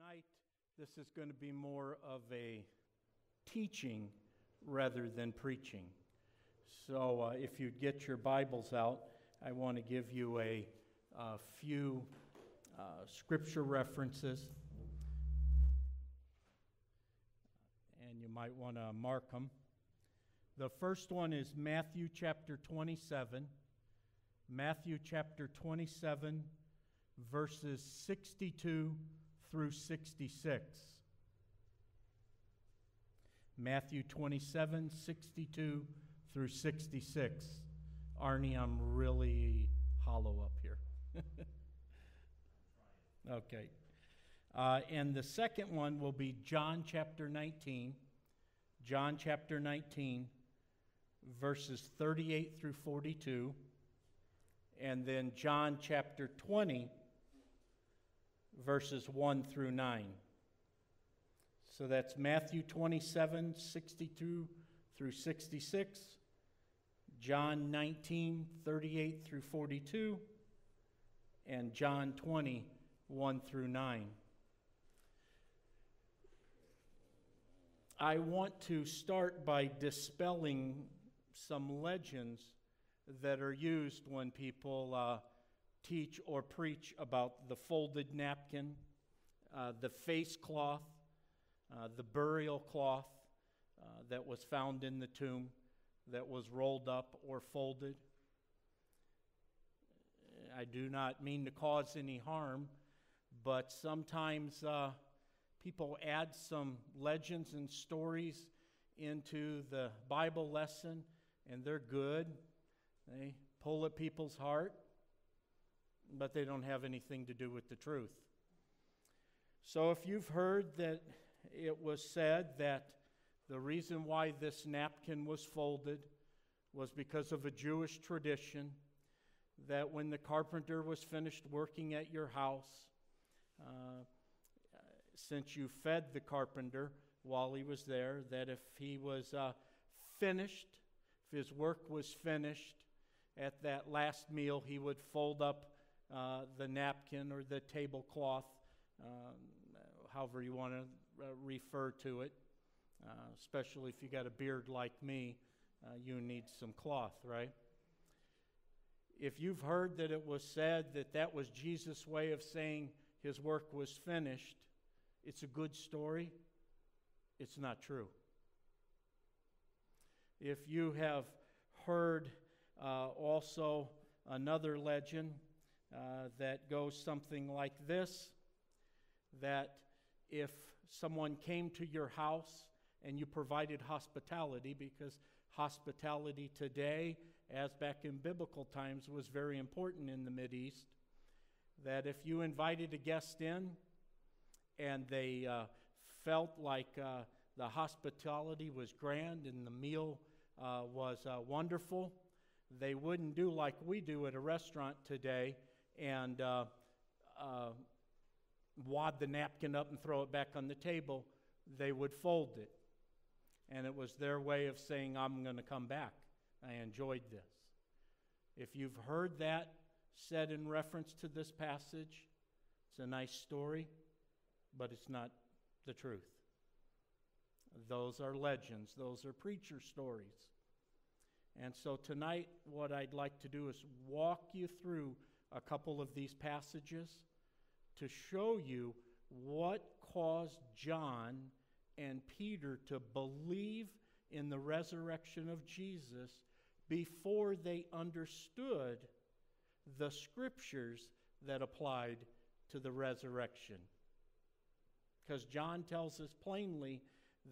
Tonight, this is going to be more of a teaching rather than preaching. So if you get your Bibles out, I want to give you a few scripture references. And you might want to mark them. The first one is Matthew chapter 27. Matthew chapter 27, verses 62 through 66. Matthew 27, 62 through 66. Arnie, I'm really hollow up here. Okay. And the second one will be John chapter 19. John chapter 19, verses 38 through 42. And then John chapter 20, verses 1 through 9. So that's Matthew 27, 62 through 66, John 19, 38 through 42, and John 20, 1 through 9. I want to start by dispelling some legends that are used when people teach or preach about the folded napkin, the face cloth, the burial cloth that was found in the tomb that was rolled up or folded. I do not mean to cause any harm, but sometimes people add some legends and stories into the Bible lesson, and they're good. They pull at people's heart, but they don't have anything to do with the truth. So if you've heard that it was said that the reason why this napkin was folded was because of a Jewish tradition, that when the carpenter was finished working at your house, since you fed the carpenter while he was there, that if he was finished, if his work was finished at that last meal, he would fold up the napkin or the tablecloth, however you want to refer to it, especially if you got a beard like me, you need some cloth, right? If you've heard that it was said that that was Jesus' way of saying his work was finished, it's a good story. It's not true. If you have heard also another legend that goes something like this, that if someone came to your house and you provided hospitality, because hospitality today, as back in biblical times, was very important in the Mideast, that if you invited a guest in and they felt like the hospitality was grand and the meal was wonderful, they wouldn't do like we do at a restaurant today and wad the napkin up and throw it back on the table. They would fold it. And it was their way of saying, I'm going to come back. I enjoyed this. If you've heard that said in reference to this passage, it's a nice story, but it's not the truth. Those are legends. Those are preacher stories. And so tonight, what I'd like to do is walk you through a couple of these passages to show you what caused John and Peter to believe in the resurrection of Jesus before they understood the scriptures that applied to the resurrection. Because John tells us plainly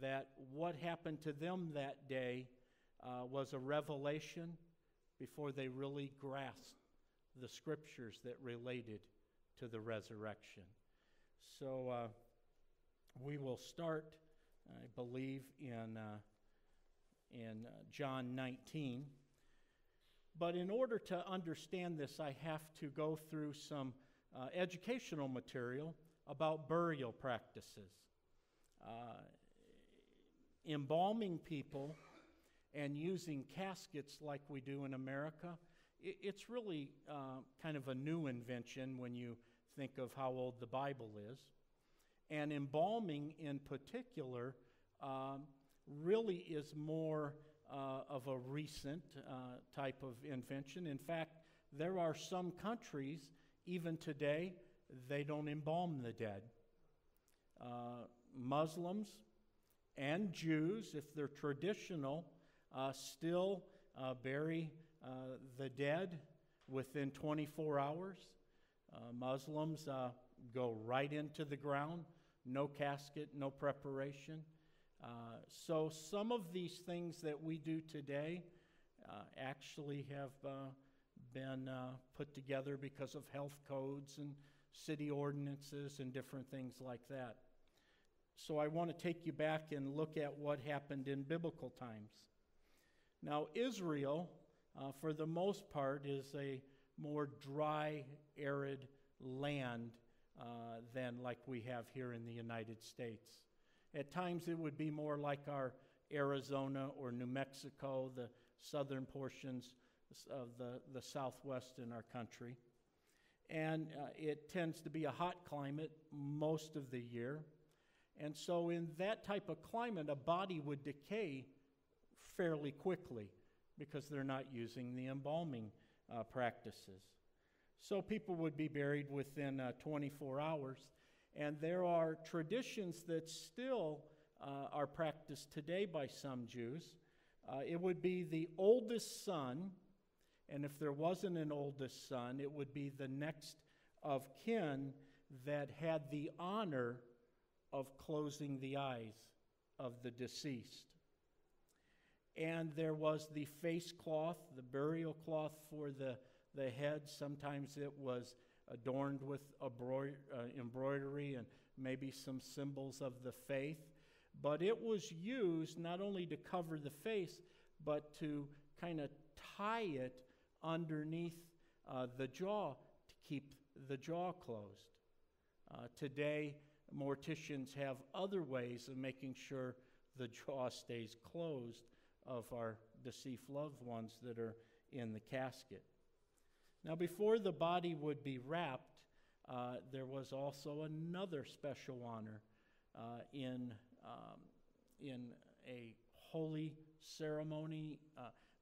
that what happened to them that day was a revelation before they really grasped the scriptures that related to the resurrection. So we will start, I believe, in John 19. But in order to understand this, I have to go through some educational material about burial practices. Embalming people and using caskets like we do in America, it's really kind of a new invention when you think of how old the Bible is. And embalming in particular really is more of a recent type of invention. In fact, there are some countries, even today, they don't embalm the dead. Muslims and Jews, if they're traditional, still bury the dead within 24 hours. Muslims go right into the ground, no casket, no preparation. So some of these things that we do today actually have been put together because of health codes and city ordinances and different things like that. So I want to take you back and look at what happened in biblical times. Now, Israel, for the most part, is a more dry, arid land than like we have here in the United States. At times it would be more like our Arizona or New Mexico, the southern portions of the southwest in our country. And it tends to be a hot climate most of the year. And so in that type of climate, a body would decay fairly quickly because they're not using the embalming practices. So people would be buried within 24 hours. And there are traditions that still are practiced today by some Jews. It would be the oldest son, and if there wasn't an oldest son, it would be the next of kin that had the honor of closing the eyes of the deceased. And there was the face cloth, the burial cloth for the head. Sometimes it was adorned with embroidery and maybe some symbols of the faith. But it was used not only to cover the face, but to kind of tie it underneath the jaw to keep the jaw closed. Today, morticians have other ways of making sure the jaw stays closed of our deceased loved ones that are in the casket. Now, before the body would be wrapped, there was also another special honor in a holy ceremony.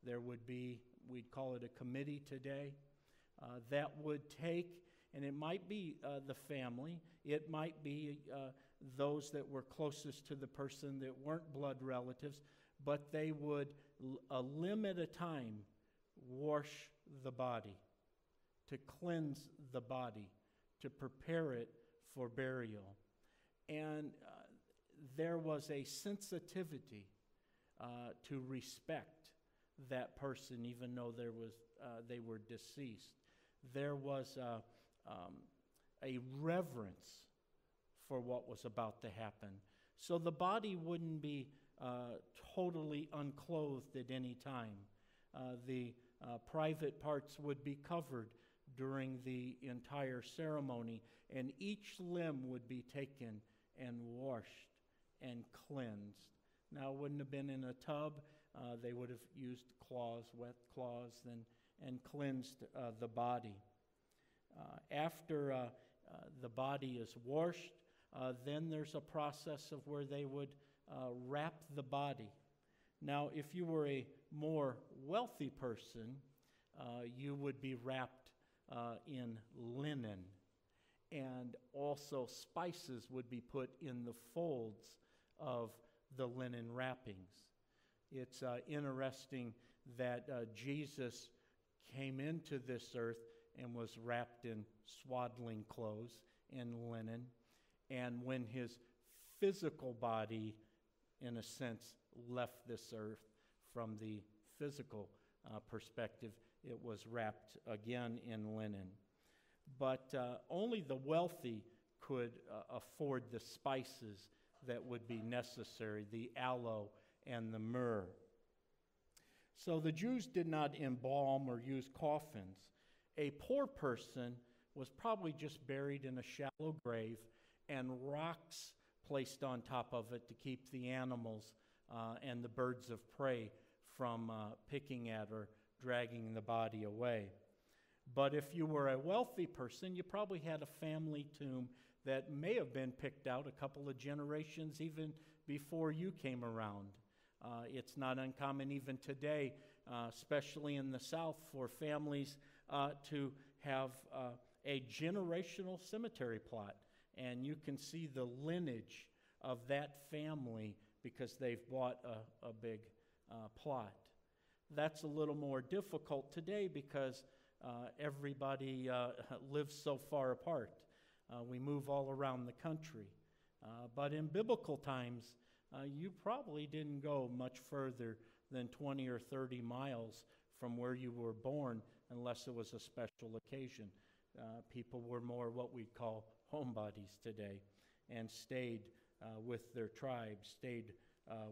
There would be, we'd call it a committee today, that would take, and it might be the family, it might be those that were closest to the person that weren't blood relatives, but they would, a limit of time, wash the body, to cleanse the body, to prepare it for burial. And there was a sensitivity to respect that person, even though they were deceased. There was a reverence for what was about to happen. So the body wouldn't be totally unclothed at any time. The private parts would be covered during the entire ceremony, and each limb would be taken and washed and cleansed. Now, it wouldn't have been in a tub. They would have used cloths, wet cloths, and cleansed the body. After the body is washed, then there's a process of where they would wrap the body. Now, if you were a more wealthy person, you would be wrapped in linen, and also spices would be put in the folds of the linen wrappings. It's interesting that Jesus came into this earth and was wrapped in swaddling clothes in linen, and when his physical body, in a sense, left this earth from the physical perspective, it was wrapped again in linen. But only the wealthy could afford the spices that would be necessary, the aloe and the myrrh. So the Jews did not embalm or use coffins. A poor person was probably just buried in a shallow grave and rocks placed on top of it to keep the animals and the birds of prey from picking at or dragging the body away. But if you were a wealthy person, you probably had a family tomb that may have been picked out a couple of generations even before you came around. It's not uncommon even today, especially in the South, for families to have a generational cemetery plot. And you can see the lineage of that family because they've bought a big plot. That's a little more difficult today because everybody lives so far apart. We move all around the country. But in biblical times, you probably didn't go much further than 20 or 30 miles from where you were born unless it was a special occasion. People were more what we'd call homebodies today and stayed with their tribe, stayed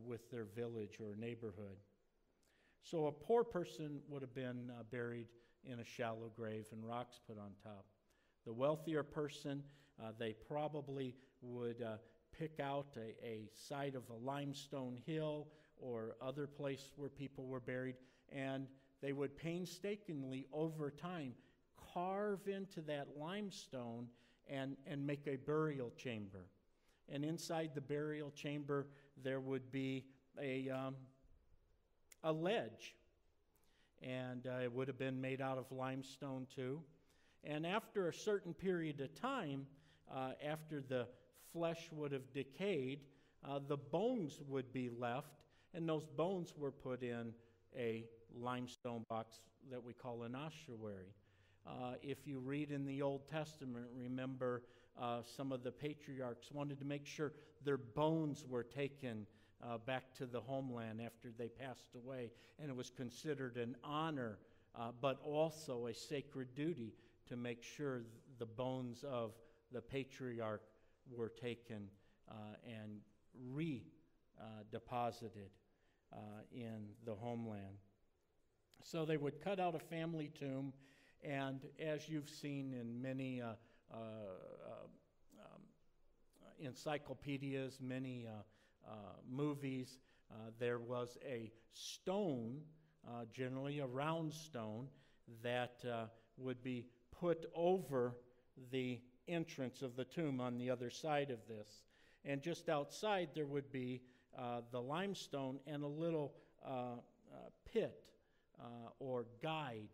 with their village or neighborhood. So a poor person would have been buried in a shallow grave and rocks put on top. The wealthier person, they probably would pick out a site of a limestone hill or other place where people were buried, and they would painstakingly over time carve into that limestone and make a burial chamber. And inside the burial chamber there would be a ledge, and it would have been made out of limestone too. And after a certain period of time, after the flesh would have decayed, the bones would be left, and those bones were put in a limestone box that we call an ossuary. If you read in the Old Testament, remember some of the patriarchs wanted to make sure their bones were taken back to the homeland after they passed away, and it was considered an honor, but also a sacred duty to make sure the bones of the patriarch were taken and deposited in the homeland. So they would cut out a family tomb, and as you've seen in many encyclopedias, many movies, there was a stone, generally a round stone, that would be put over the entrance of the tomb on the other side of this. And just outside there would be the limestone, and a little pit or guide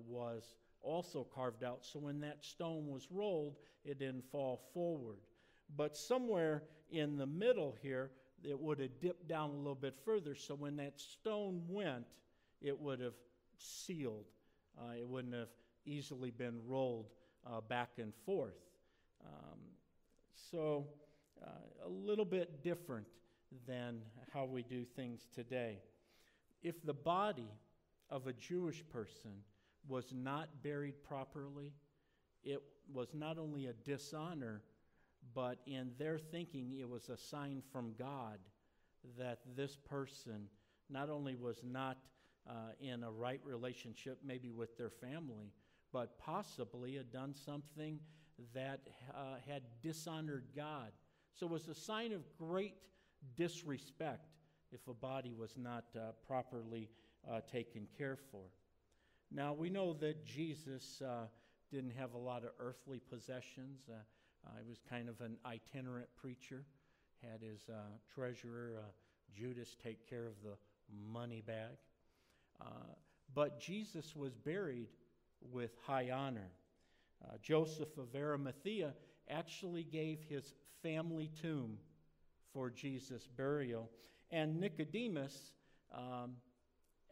was also carved out, so when that stone was rolled, it didn't fall forward. But somewhere in the middle here, it would have dipped down a little bit further, so when that stone went, it would have sealed. It wouldn't have easily been rolled back and forth. So a little bit different than how we do things today. If the body of a Jewish person was not buried properly, it was not only a dishonor, but in their thinking it was a sign from God that this person not only was not in a right relationship maybe with their family, but possibly had done something that had dishonored God. So it was a sign of great disrespect if a body was not properly taken care for. Now, we know that Jesus didn't have a lot of earthly possessions. He was kind of an itinerant preacher, had his treasurer, Judas, take care of the money bag. But Jesus was buried with high honor. Joseph of Arimathea actually gave his family tomb for Jesus' burial, and Nicodemus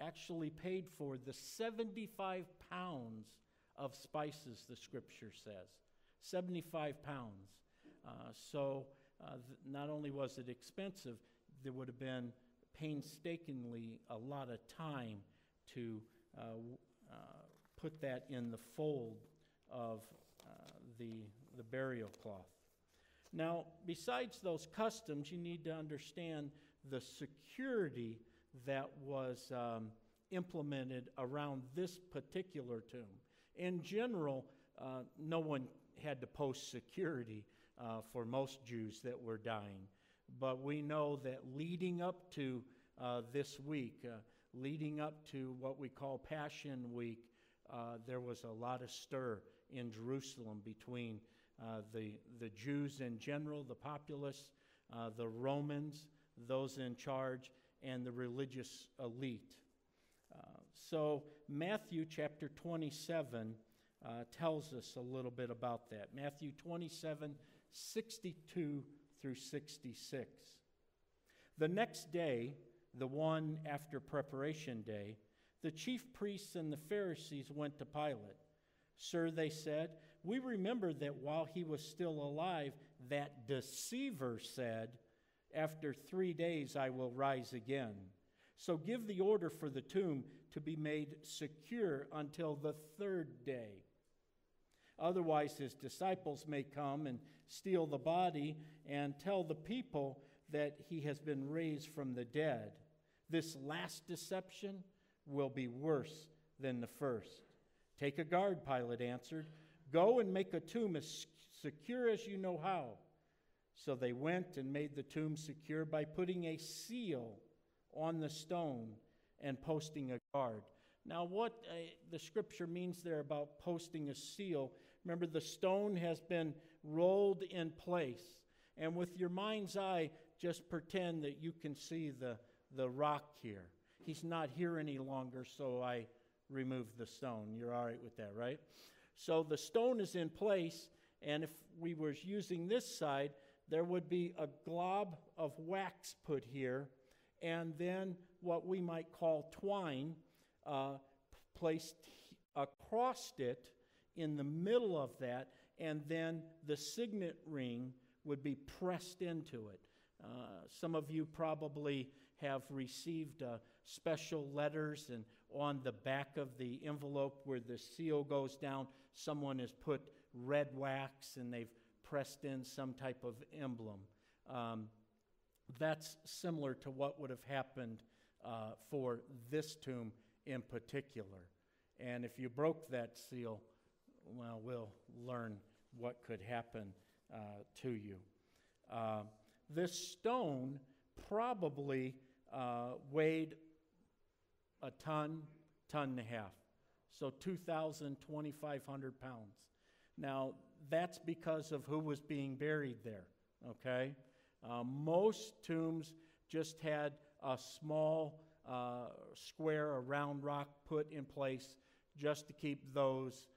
actually paid for the 75 pounds of spices, the scripture says. 75 pounds. So not only was it expensive, there would have been painstakingly a lot of time to put that in the fold of the burial cloth. Now, besides those customs, you need to understand the security that was implemented around this particular tomb. In general, no one had to post security for most Jews that were dying. But we know that leading up to this week, leading up to what we call Passion Week, there was a lot of stir in Jerusalem between the Jews in general, the populace, the Romans, those in charge, and the religious elite. So Matthew chapter 27 tells us a little bit about that. Matthew 27, 62 through 66. The next day, the one after preparation day, the chief priests and the Pharisees went to Pilate. Sir, they said, we remember that while he was still alive, that deceiver said, after 3 days I will rise again. So give the order for the tomb to be made secure until the 3rd day. Otherwise his disciples may come and steal the body and tell the people that he has been raised from the dead. This last deception will be worse than the first. Take a guard, Pilate answered. Go and make a tomb as secure as you know how. So they went and made the tomb secure by putting a seal on the stone and posting a guard. Now, what the scripture means there about posting a seal, remember the stone has been rolled in place. And with your mind's eye, just pretend that you can see the rock here. He's not here any longer, so I removed the stone. You're all right with that, right? So the stone is in place, and if we were using this side, there would be a glob of wax put here, and then what we might call twine placed across it in the middle of that, and then the signet ring would be pressed into it. Some of you probably have received special letters, and on the back of the envelope where the seal goes down, someone has put red wax and they've pressed in some type of emblem. That's similar to what would have happened for this tomb in particular. And if you broke that seal, well, we'll learn what could happen to you. This stone probably weighed a ton and a half. So 2,000, 2,500 pounds. Now, that's because of who was being buried there, okay? Most tombs just had a small square, a round rock put in place just to keep those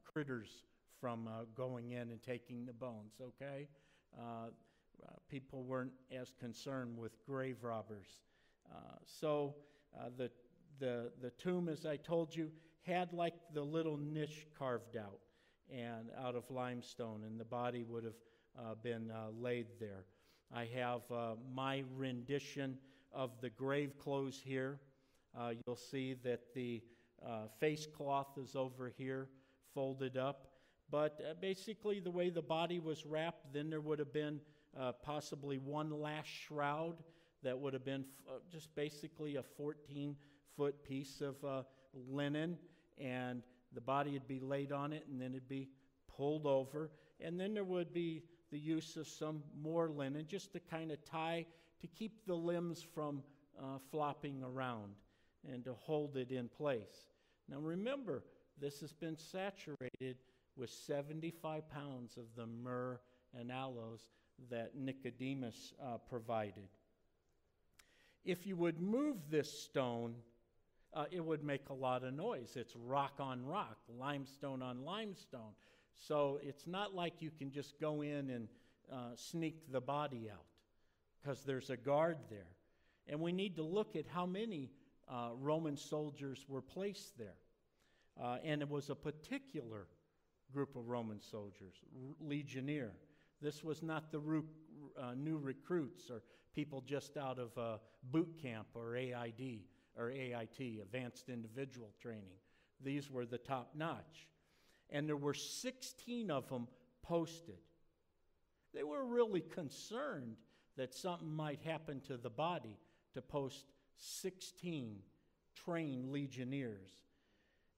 critters from going in and taking the bones, okay? People weren't as concerned with grave robbers. So the tomb, as I told you, had like the little niche carved out and out of limestone, and the body would have been laid there. I have my rendition of the grave clothes here. You'll see that the face cloth is over here, folded up. But basically the way the body was wrapped, then there would have been possibly one last shroud that would have been just basically a 14-foot piece of linen, and the body would be laid on it, and then it'd be pulled over. And then there would be the use of some more linen just to kind of tie, to keep the limbs from flopping around and to hold it in place. Now remember, this has been saturated with 75 pounds of the myrrh and aloes that Nicodemus provided. If you would move this stone, it would make a lot of noise. It's rock on rock, limestone on limestone. So it's not like you can just go in and sneak the body out, because there's a guard there. And we need to look at how many Roman soldiers were placed there. And it was a particular group of Roman soldiers, legionnaire. This was not the new recruits or people just out of boot camp or AID or AIT, Advanced Individual Training. These were the top notch. And there were 16 of them posted. They were really concerned that something might happen to the body to post 16 trained legionnaires.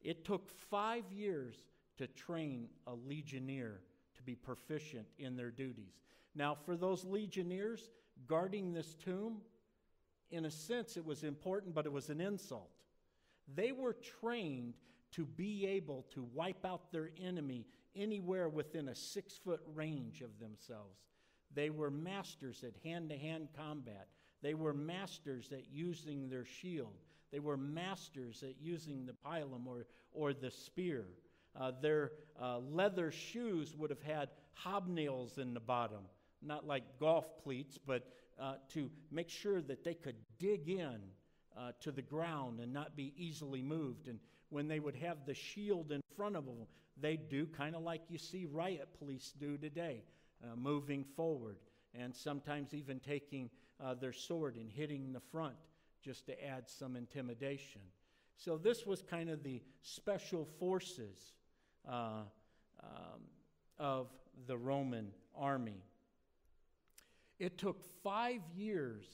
It took 5 years to train a legionnaire to be proficient in their duties. Now, for those legionnaires guarding this tomb, in a sense it was important, but it was an insult. They were trained to be able to wipe out their enemy anywhere within a 6-foot range of themselves. They were masters at hand-to-hand combat. They were masters at using their shield. They were masters at using the pilum or the spear. Their leather shoes would have had hobnails in the bottom, not like golf cleats, but to make sure that they could dig in to the ground and not be easily moved. And when they would have the shield in front of them, they'd do kind of like you see riot police do today, moving forward, and sometimes even taking their sword and hitting the front just to add some intimidation. So this was kind of the special forces of the Roman army. It took 5 years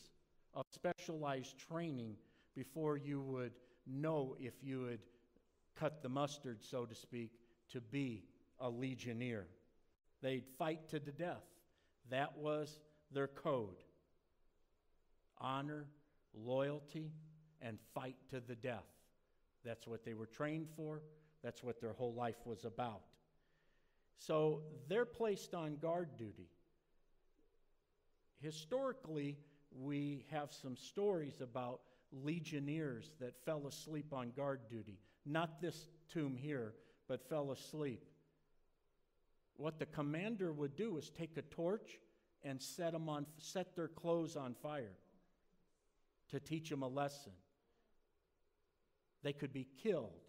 of specialized training before you would know if you had cut the mustard, so to speak, to be a legionnaire. They'd fight to the death. That was their code. Honor, loyalty, and fight to the death. That's what they were trained for. That's what their whole life was about. So they're placed on guard duty. Historically, we have some stories about legionnaires that fell asleep on guard duty. Not this tomb here, but fell asleep. What the commander would do is take a torch and set their clothes on fire to teach them a lesson. They could be killed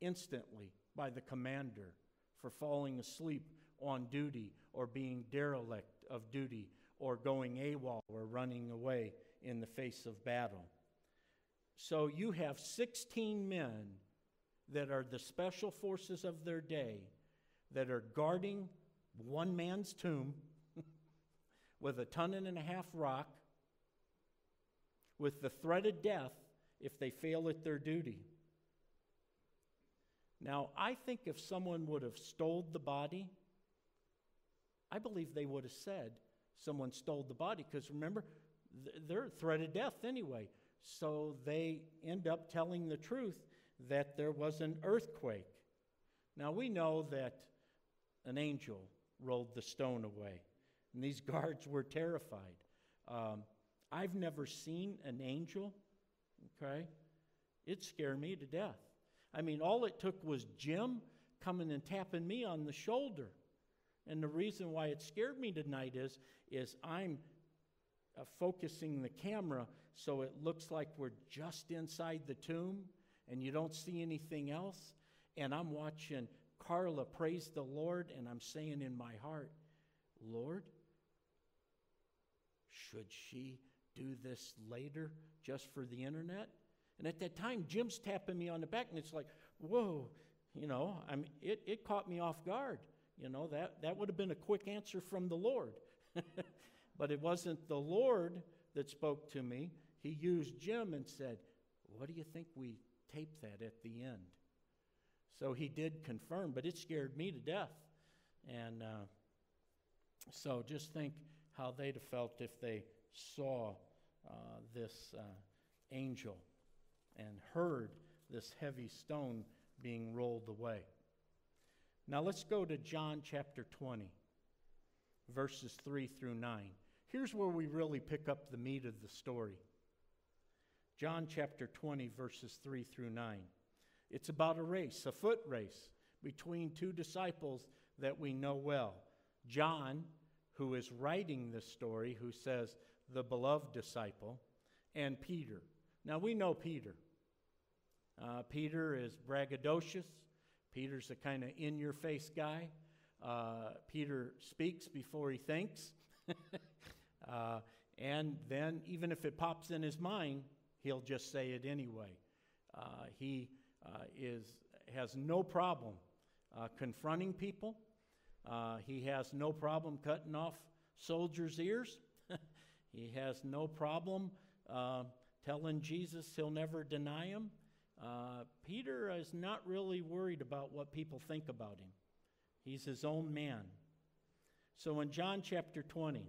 instantly by the commander for falling asleep on duty or being derelict of duty or going AWOL or running away in the face of battle. So you have 16 men that are the special forces of their day that are guarding one man's tomb with 1.5 tons rock, with the threat of death if they fail at their duty. Now, I think if someone would have stole the body, I believe they would have said someone stole the body, because remember, they're at threat of death anyway. So they end up telling the truth that there was an earthquake. Now, we know that an angel rolled the stone away, and these guards were terrified. I've never seen an angel, okay? It scared me to death. I mean, all it took was Jim coming and tapping me on the shoulder. And the reason why it scared me tonight is I'm focusing the camera so it looks like we're just inside the tomb and you don't see anything else. And I'm watching Carla praise the Lord, and I'm saying in my heart, Lord, should she do this later just for the internet? And at that time, Jim's tapping me on the back, and it's like, whoa, it caught me off guard. That would have been a quick answer from the Lord. But it wasn't the Lord that spoke to me. He used Jim and said, what do you think we tape that at the end? So he did confirm, but it scared me to death. And so just think how they'd have felt if they saw this angel and heard this heavy stone being rolled away. Now let's go to John chapter 20, verses 3 through 9. Here's where we really pick up the meat of the story. John chapter 20, verses 3 through 9. It's about a race, a foot race, between two disciples that we know well. John, who is writing this story, who says, the beloved disciple, and Peter. Now we know Peter. Peter is braggadocious. Peter's a kind of in-your-face guy. Peter speaks before he thinks. And then, even if it pops in his mind, he'll just say it anyway. He has no problem confronting people. He has no problem cutting off soldiers' ears. He has no problem telling Jesus he'll never deny him. Peter is not really worried about what people think about him. He's his own man. So in John chapter 20,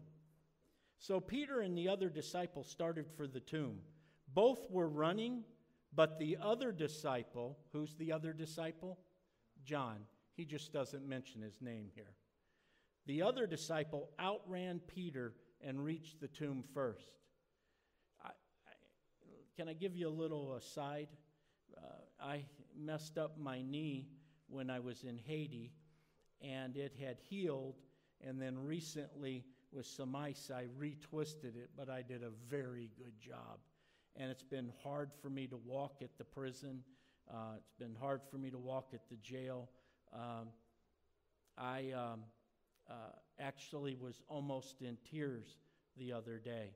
so Peter and the other disciple started for the tomb. Both were running, But the other disciple, who's the other disciple? John. He just doesn't mention his name here. The other disciple outran Peter and reached the tomb first. Can I give you a little aside? I messed up my knee when I was in Haiti, and it had healed, and then recently with some ice I retwisted it, but I did a very good job. And it's been hard for me to walk at the prison. It's been hard for me to walk at the jail. I actually was almost in tears the other day.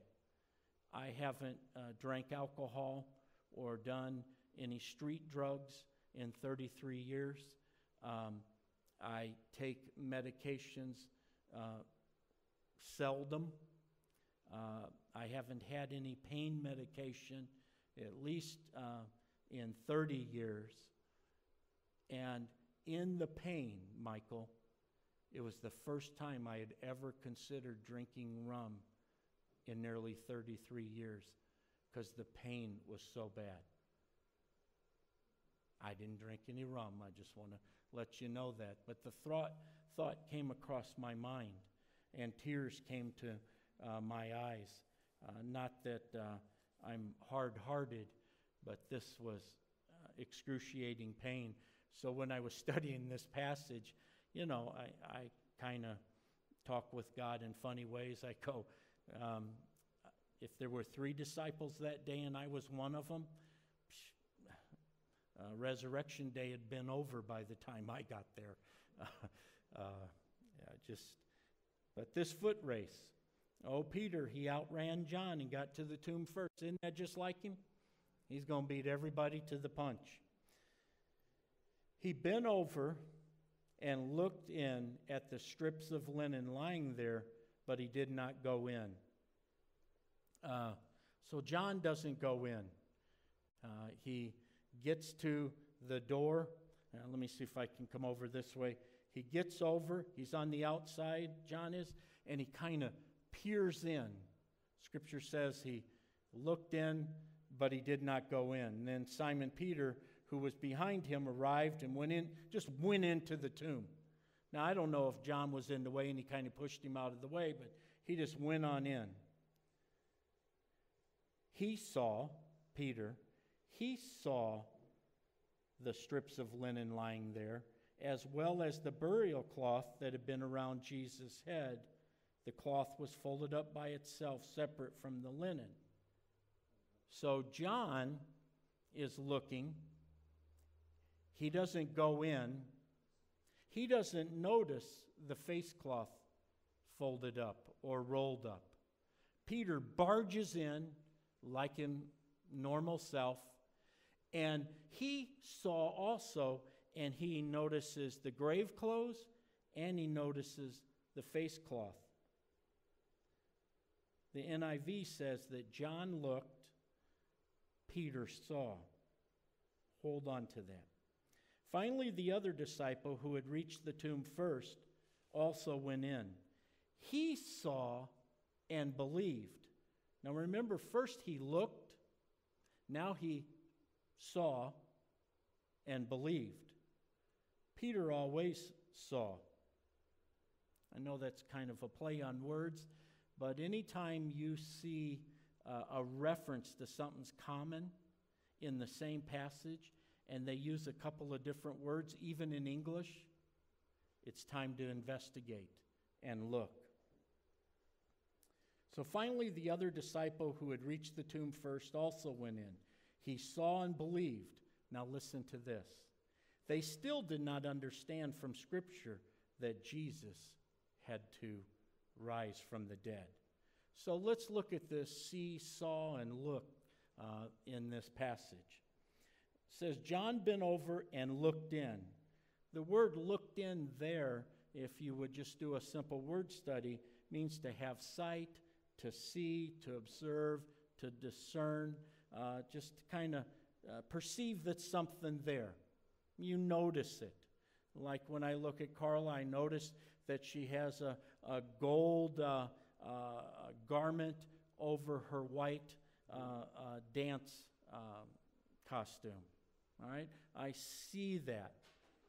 I haven't drank alcohol or done any street drugs in 33 years. I take medications seldom. I haven't had any pain medication at least in 30 years. And in the pain, Michael, it was the first time I had ever considered drinking rum in nearly 33 years because the pain was so bad. I didn't drink any rum. I just want to let you know that. But the thought came across my mind, and tears came to my eyes. Not that I'm hard-hearted, but this was excruciating pain. So when I was studying this passage, you know, I kind of talk with God in funny ways. I go, if there were 3 disciples that day and I was one of them, Resurrection Day had been over by the time I got there. But this foot race, Peter, he outran John and got to the tomb first. Isn't that just like him? He's going to beat everybody to the punch. He bent over and looked in at the strips of linen lying there, but he did not go in. So John doesn't go in. He gets to the door. Let me see if I can come over this way. He gets over. He's on the outside, John is, and he kind of peers in. Scripture says he looked in, but he did not go in. And then Simon Peter, who was behind him, arrived and went into the tomb. Now, I don't know if John was in the way and he kind of pushed him out of the way, but he just went on in. Peter saw the strips of linen lying there, as well as the burial cloth that had been around Jesus' head. The cloth was folded up by itself, separate from the linen. So John is looking. He doesn't go in. He doesn't notice the face cloth folded up or rolled up. Peter barges in like in normal self, and he saw also, and he notices the grave clothes, and he notices the face cloth. The NIV says that John looked, Peter saw. Hold on to that. Finally, the other disciple who had reached the tomb first also went in. He saw and believed. Now remember, first he looked, now he saw and believed. Peter always saw. I know that's kind of a play on words, but anytime you see a reference to something's common in the same passage, and they use a couple of different words, even in English, it's time to investigate and look. So finally, the other disciple who had reached the tomb first also went in. He saw and believed. Now listen to this. They still did not understand from Scripture that Jesus had to rise from the dead. So let's look at this see, saw, and look in this passage. It says, John bent over and looked in. The word looked in there, if you would just do a simple word study, means to have sight, to see, to observe, to discern, just to kind of perceive that something there. You notice it. Like when I look at Carla, I notice that she has a gold garment over her white dance costume. All right? I see that.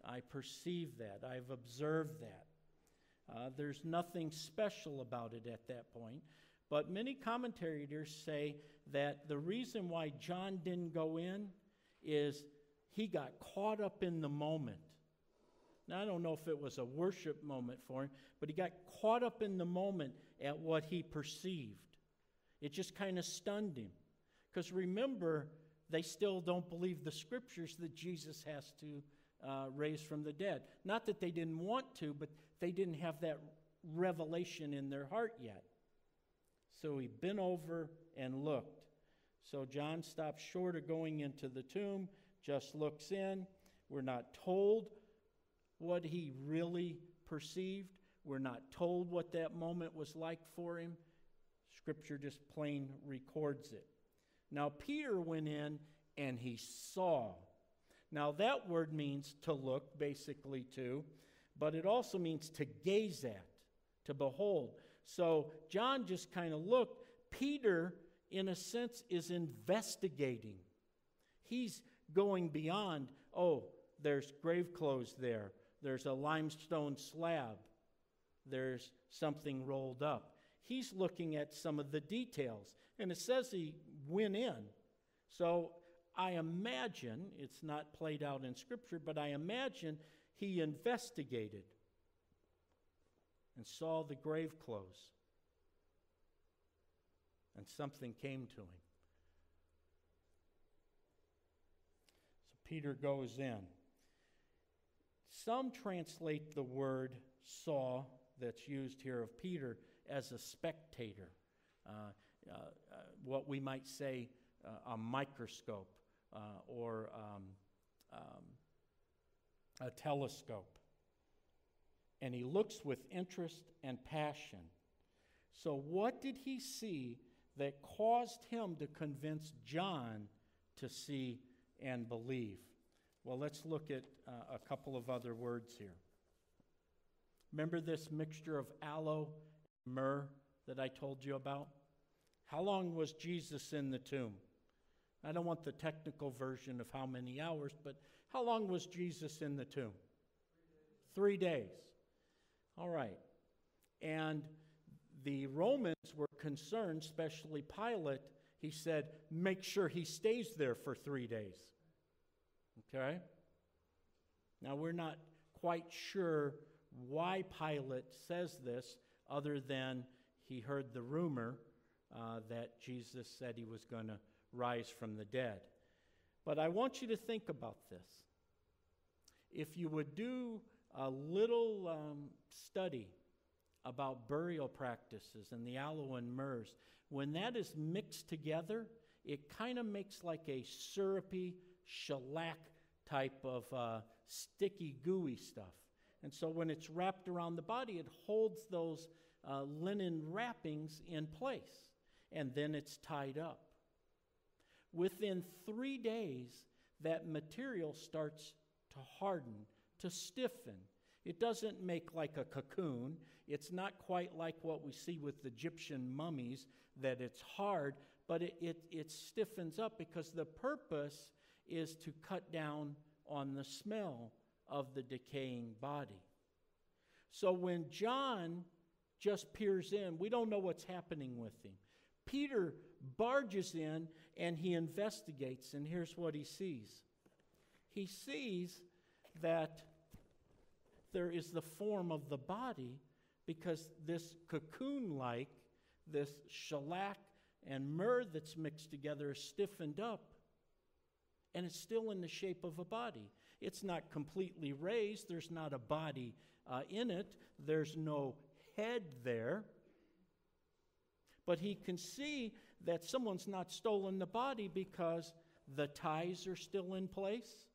I perceive that. I've observed that. There's nothing special about it at that point. But many commentators say that the reason why John didn't go in is he got caught up in the moment. Now, I don't know if it was a worship moment for him, but he got caught up in the moment at what he perceived. It just kind of stunned him. Because remember, they still don't believe the scriptures that Jesus has to raise from the dead. Not that they didn't want to, but they didn't have that revelation in their heart yet. So he bent over and looked. So John stops short of going into the tomb, just looks in. We're not told what he really perceived. We're not told what that moment was like for him. Scripture just plain records it. Now Peter went in and he saw. Now that word means to look, basically too, but it also means to gaze at, to behold. So John just kind of looked. Peter, in a sense, is investigating. He's going beyond, oh, there's grave clothes there. There's a limestone slab. There's something rolled up. He's looking at some of the details. And it says he went in. So I imagine, it's not played out in Scripture, but I imagine he investigated and saw the grave clothes. And something came to him. So Peter goes in. Some translate the word saw that's used here of Peter as a spectator. What we might say a microscope or a telescope. And he looks with interest and passion. So what did he see that caused him to convince John to see and believe? Well, let's look at a couple of other words here. Remember this mixture of aloe and myrrh that I told you about? How long was Jesus in the tomb? I don't want the technical version of how many hours, but how long was Jesus in the tomb? 3 days. All right. And the Romans were concerned, especially Pilate. He said, make sure he stays there for 3 days. Okay? Now, we're not quite sure why Pilate says this, other than he heard the rumor that Jesus said he was going to rise from the dead. But I want you to think about this. If you would do a little study about burial practices and the aloe and myrrhs, when that is mixed together, it kind of makes like a syrupy, shellac type of sticky, gooey stuff. And so when it's wrapped around the body, it holds those linen wrappings in place. And then it's tied up. Within 3 days, that material starts to harden, to stiffen. It doesn't make like a cocoon. It's not quite like what we see with Egyptian mummies, that it's hard, but it stiffens up because the purpose is to cut down on the smell of the decaying body. So when John just peers in, we don't know what's happening with him. Peter barges in and he investigates, and here's what he sees. He sees that there is the form of the body because this cocoon-like, this shellac and myrrh that's mixed together is stiffened up, and it's still in the shape of a body. It's not completely raised. There's not a body in it. There's no head there. But he can see that someone's not stolen the body because the ties are still in place.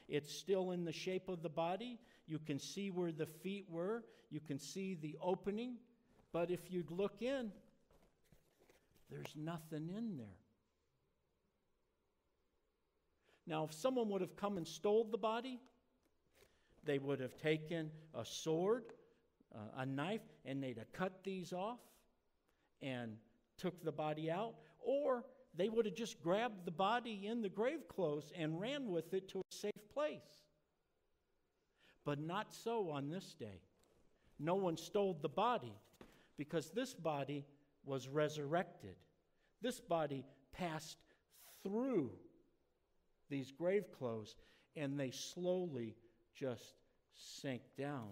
It's still in the shape of the body. You can see where the feet were. You can see the opening. But if you'd look in, there's nothing in there. Now, if someone would have come and stole the body, they would have taken a sword, a knife, and they'd have cut these off and took the body out, or they would have just grabbed the body in the grave clothes and ran with it to a safe place. But not so on this day. No one stole the body, because this body was resurrected. This body passed through these grave clothes, and they slowly just sank down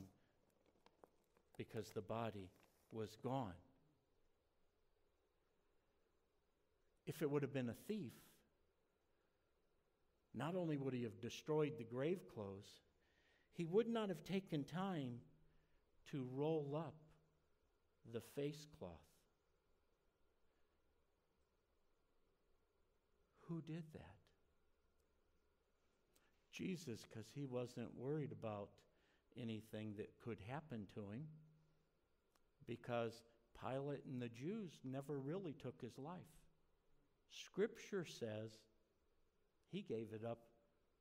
because the body was gone. If it would have been a thief, not only would he have destroyed the grave clothes, he would not have taken time to roll up the face cloth. Who did that? Jesus, because he wasn't worried about anything that could happen to him, because Pilate and the Jews never really took his life. Scripture says he gave it up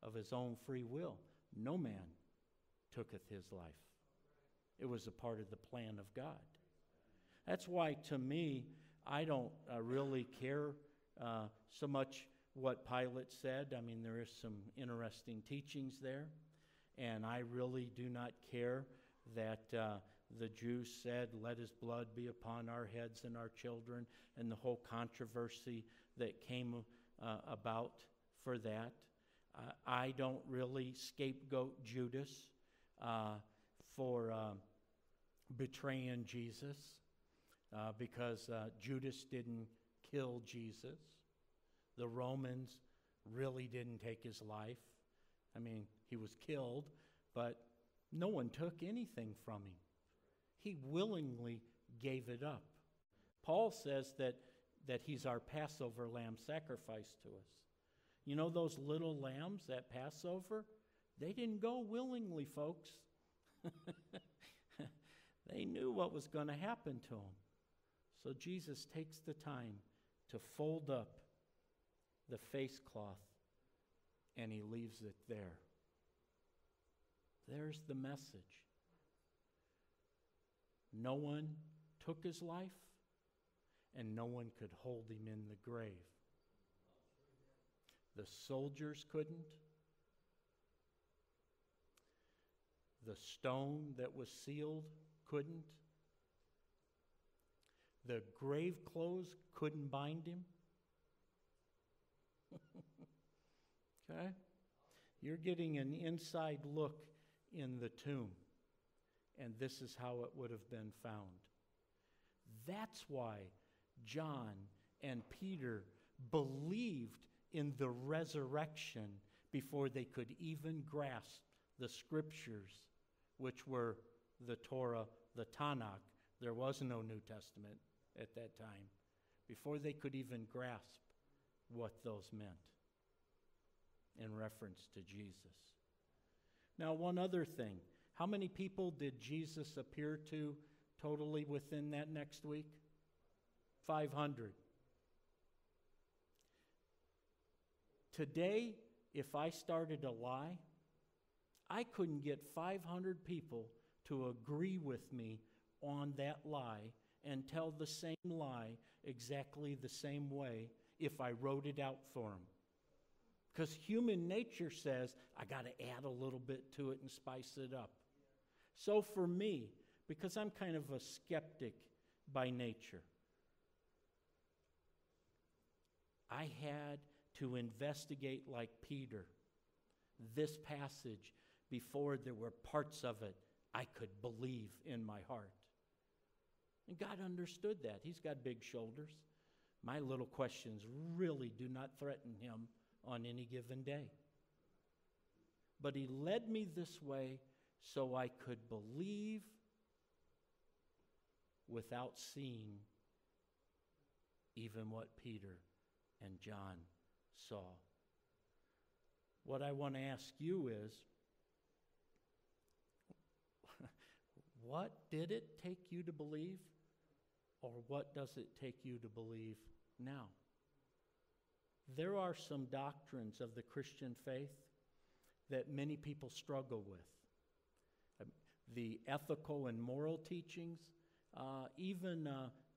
of his own free will. No man tooketh his life. It was a part of the plan of God. That's why, to me, I don't really care so much what Pilate said. I mean, there is some interesting teachings there. And I really do not care that the Jews said, let his blood be upon our heads and our children, and the whole controversy that came about for that. I don't really scapegoat Judas for betraying Jesus, because Judas didn't kill Jesus. The Romans really didn't take his life. I mean, he was killed, but no one took anything from him. He willingly gave it up. Paul says that he's our Passover lamb sacrificed to us. You know those little lambs at Passover? They didn't go willingly, folks. They knew what was going to happen to them. So Jesus takes the time to fold up the face cloth, and he leaves it there. There's the message. No one took his life, and no one could hold him in the grave. The soldiers couldn't. The stone that was sealed couldn't. The grave clothes couldn't bind him. Okay? You're getting an inside look in the tomb, and this is how it would have been found. That's why John and Peter believed in the resurrection before they could even grasp the scriptures, which were the Torah, the Tanakh. There was no New Testament at that time. Before they could even grasp what those meant in reference to Jesus. Now, one other thing. How many people did Jesus appear to totally within that next week? 500. Today, if I started a lie, I couldn't get 500 people to agree with me on that lie and tell the same lie exactly the same way if I wrote it out for them. Because human nature says, I got to add a little bit to it and spice it up. So for me, because I'm kind of a skeptic by nature, I had to investigate, like Peter, this passage before there were parts of it I could believe in my heart. And God understood that. He's got big shoulders. My little questions really do not threaten him on any given day. But he led me this way so I could believe without seeing even what Peter and John saw. What I want to ask you is, what did it take you to believe, or what does it take you to believe now? There are some doctrines of the Christian faith that many people struggle with. The ethical and moral teachings, even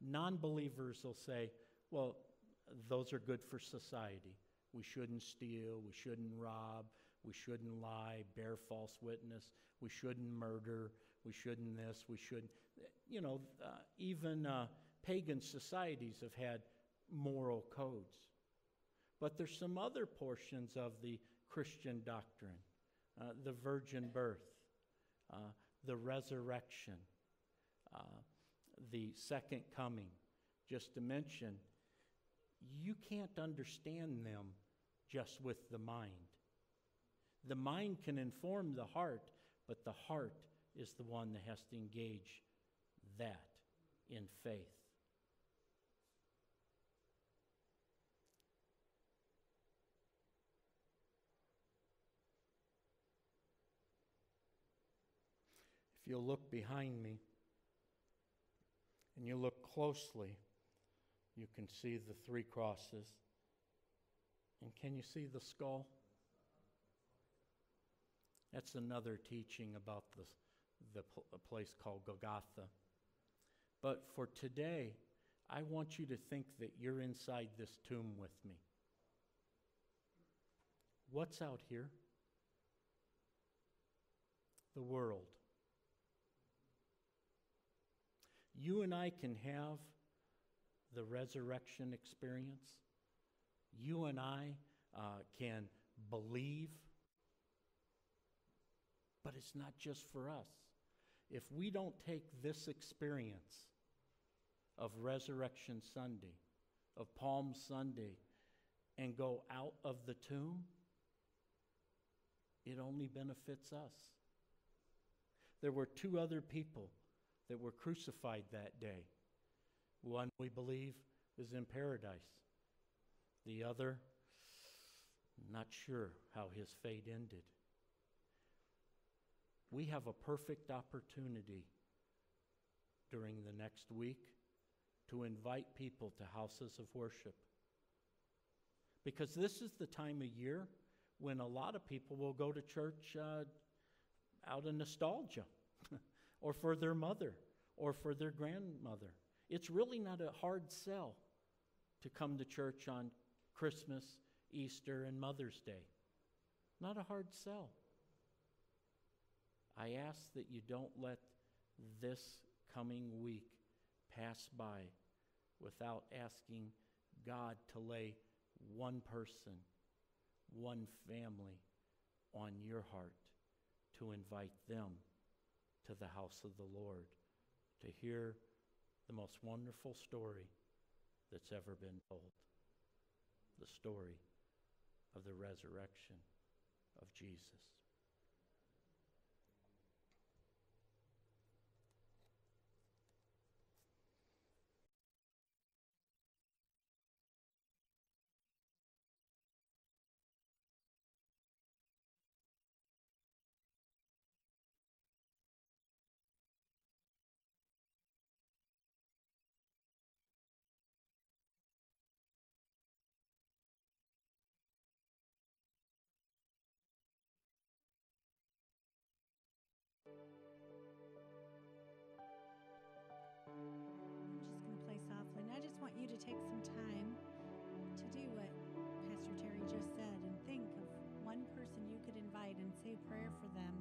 non-believers will say, well, those are good for society. We shouldn't steal, we shouldn't rob, we shouldn't lie, bear false witness, we shouldn't murder, we shouldn't this, we shouldn't. Even pagan societies have had moral codes. But there's some other portions of the Christian doctrine, the virgin birth, the resurrection, the second coming, just to mention. You can't understand them just with the mind. The mind can inform the heart, but the heart is the one that has to engage that in faith. If you'll look behind me and you look closely, you can see the 3 crosses. And can you see the skull? That's another teaching about a place called Golgotha. But for today, I want you to think that you're inside this tomb with me. What's out here? The world. You and I can have the resurrection experience. You and I can believe, but it's not just for us. If we don't take this experience of Resurrection Sunday, of Palm Sunday, and go out of the tomb, it only benefits us. There were 2 other people that were crucified that day. One, we believe, is in paradise. The other, not sure how his fate ended. We have a perfect opportunity during the next week to invite people to houses of worship. Because this is the time of year when a lot of people will go to church out of nostalgia or for their mother or for their grandmother. It's really not a hard sell to come to church on Christmas, Easter, and Mother's Day. Not a hard sell. I ask that you don't let this coming week pass by without asking God to lay one person, one family on your heart to invite them to the house of the Lord to hear the most wonderful story that's ever been told. The story of the resurrection of Jesus. I'm just going to play softly. And I just want you to take some time to do what Pastor Terry just said and think of one person you could invite and say a prayer for them.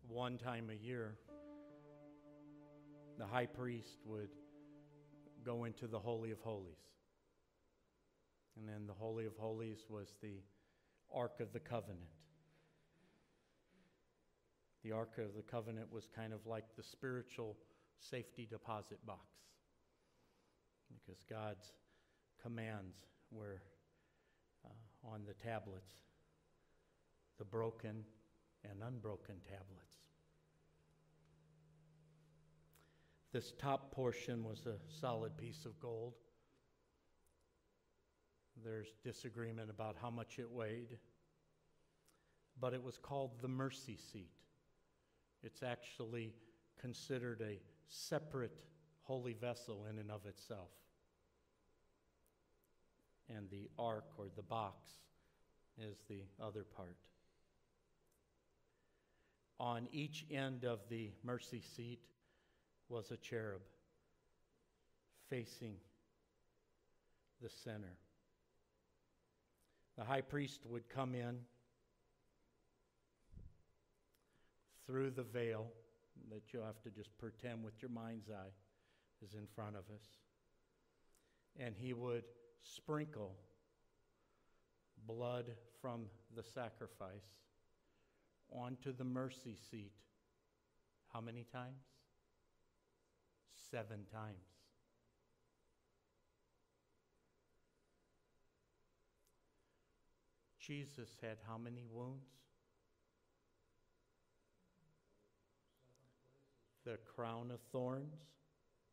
One time a year, the high priest would go into the Holy of Holies. And then the Holy of Holies was the Ark of the Covenant. The Ark of the Covenant was kind of like the spiritual safety deposit box, because God's commands were on the tablets, the broken and unbroken tablets. This top portion was a solid piece of gold. There's disagreement about how much it weighed, but it was called the mercy seat. It's actually considered a separate holy vessel in and of itself. And the ark, or the box, is the other part. On each end of the mercy seat was a cherub facing the center. The high priest would come in through the veil that you'll have to just pretend with your mind's eye is in front of us. And he would sprinkle blood from the sacrifice onto the mercy seat. How many times? 7 times. Jesus had how many wounds? The crown of thorns,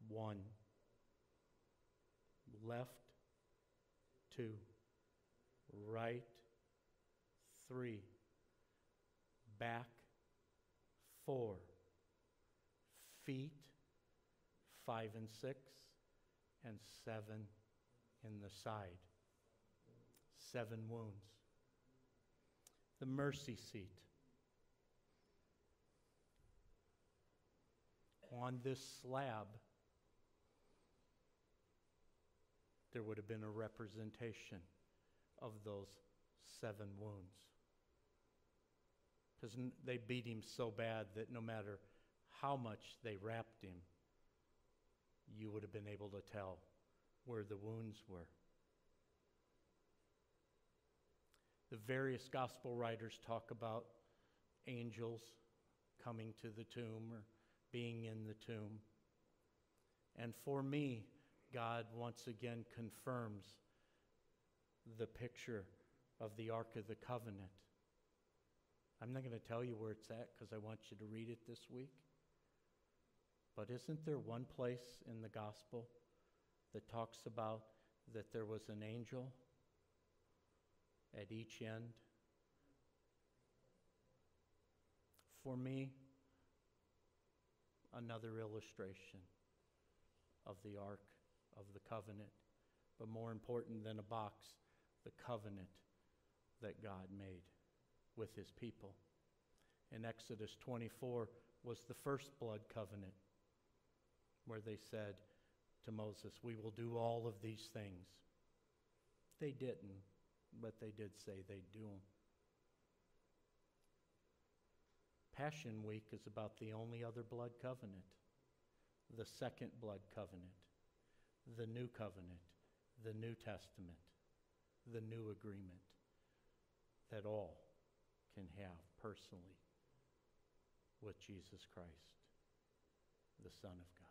1. Left, 2. Right, 3. Back, 4. Feet, 5 and 6, and 7 in the side. 7 wounds. The mercy seat. On this slab, there would have been a representation of those 7 wounds. Because they beat him so bad that no matter how much they wrapped him, you would have been able to tell where the wounds were. The various gospel writers talk about angels coming to the tomb or being in the tomb. And for me, God once again confirms the picture of the Ark of the Covenant. I'm not going to tell you where it's at because I want you to read it this week. But isn't there one place in the gospel that talks about that there was an angel at each end? For me, another illustration of the Ark of the Covenant, but more important than a box, the covenant that God made with his people. In Exodus 24 was the first blood covenant, where they said to Moses, we will do all of these things. They didn't, but they did say they'd do them. Passion Week is about the only other blood covenant, the second blood covenant, the new covenant, the New Testament, the new agreement that all can have personally with Jesus Christ, the Son of God.